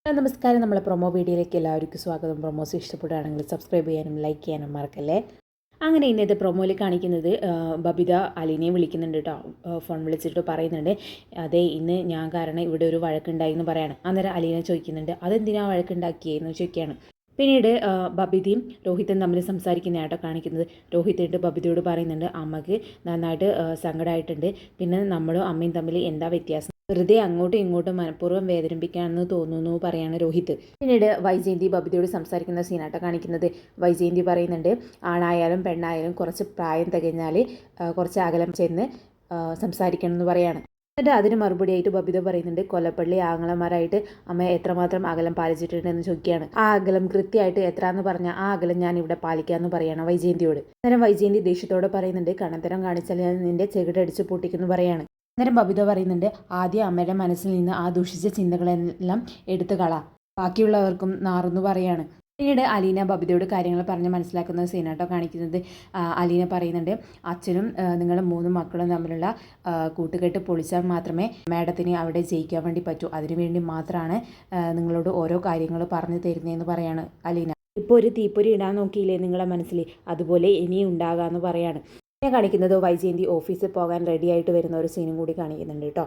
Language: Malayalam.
നമസ്കാരം. നമ്മളെ പ്രൊമോ വീഡിയോയിലേക്ക് എല്ലാവർക്കും സ്വാഗതം. പ്രൊമോസ് ഇഷ്ടപ്പെടുകയാണെങ്കിൽ സബ്സ്ക്രൈബ് ചെയ്യാനും ലൈക്ക് ചെയ്യാനും മറക്കല്ലേ. അങ്ങനെ ഇന്നത്തെ പ്രൊമോയിൽ കാണിക്കുന്നത് ബബിത അലീനയെ വിളിക്കുന്നുണ്ട് കേട്ടോ. ഫോൺ വിളിച്ചിട്ട് പറയുന്നുണ്ട്, അതെ ഇന്ന് ഞാൻ കാരണം ഇവിടെ ഒരു വഴക്കുണ്ടായി എന്ന് പറയാണ്. അന്നേരം അലീന ചോദിക്കുന്നുണ്ട്, അതെന്തിനാ വഴക്കുണ്ടാക്കിയെന്ന് ചോദിക്കുകയാണ്. പിന്നീട് ബബിതയും രോഹിത്തും തമ്മിൽ സംസാരിക്കുന്നതായിട്ടോ കാണിക്കുന്നത്. രോഹിത്തായിട്ട് ബബിതയോട് പറയുന്നുണ്ട്, അമ്മക്ക് നന്നായിട്ട് സങ്കടമായിട്ടുണ്ട്, പിന്നെ നമ്മളും അമ്മയും തമ്മിൽ എന്താ വ്യത്യാസം, വെറുതെ അങ്ങോട്ടും ഇങ്ങോട്ടും മനഃപൂർവ്വം വേദനിപ്പിക്കാമെന്ന് തോന്നുന്നു പറയാണ് രോഹിത്ത്. പിന്നീട് വൈജയന്തി ബബിതയോട് സംസാരിക്കുന്ന സീനാട്ടോ കാണിക്കുന്നത്. വൈജയന്തി പറയുന്നുണ്ട്, ആണായാലും പെണ്ണായാലും കുറച്ച് പ്രായം തികഞ്ഞാൽ കുറച്ച് അകലം ചെന്ന് സംസാരിക്കണം എന്ന് പറയാണ്. എന്നിട്ട് അതിന് മറുപടിയായിട്ട് ബബിത പറയുന്നുണ്ട്, കൊല്ലപ്പള്ളി ആങ്ങളമാരായിട്ട് അമ്മ എത്രമാത്രം അകലം പാലിച്ചിട്ടുണ്ടെന്ന് ചോദിക്കുകയാണ്. ആ അകലം കൃത്യമായിട്ട് എത്രയെന്ന് പറഞ്ഞാൽ ആ അകലം ഞാൻ ഇവിടെ പാലിക്കാമെന്ന് പറയാണ് വൈജയന്തിയോട്. അന്നേരം വൈജയന്തി ദേഷ്യത്തോടെ പറയുന്നുണ്ട്, കണത്തരം കാണിച്ചാൽ ഞാൻ നിന്റെ ചെകിടടിച്ച് പൊട്ടിക്കുന്നു പറയാണ്. അന്നേരം ബബിത പറയുന്നുണ്ട്, ആദ്യം അമ്മയുടെ മനസ്സിൽ നിന്ന് ആ ദുഷിച്ച ചിന്തകളെല്ലാം എടുത്തു കളാം, ബാക്കിയുള്ളവർക്കും നാറുന്നു പറയാണ്. പിന്നീട് അലീന ബബിതയോട് കാര്യങ്ങൾ പറഞ്ഞ് മനസ്സിലാക്കുന്ന സീനാട്ടോ കാണിക്കുന്നത്. അലീന പറയുന്നുണ്ട്, അച്ഛനും നിങ്ങളും 3 മക്കളും തമ്മിലുള്ള കൂട്ടുകെട്ട് പൊളിച്ചാൽ മാത്രമേ മാഡത്തിന് അവിടെ ജയിക്കാൻ വേണ്ടി പറ്റൂ, അതിനുവേണ്ടി മാത്രമാണ് നിങ്ങളോട് ഓരോ കാര്യങ്ങൾ പറഞ്ഞു തരുന്നതെന്ന് പറയാണ് അലീന. ഇപ്പോൾ ഒരു തീപ്പൊരി ഇടാൻ നോക്കിയില്ലേ നിങ്ങളെ മനസ്സിൽ, അതുപോലെ ഇനിയും ഉണ്ടാകാമെന്ന് പറയാണ്. പിന്നെ കാണിക്കുന്നത് വൈജയന്തി ഓഫീസിൽ പോകാൻ റെഡി ആയിട്ട് വരുന്ന ഒരു സീനും കൂടി കാണിക്കുന്നുണ്ട് കേട്ടോ.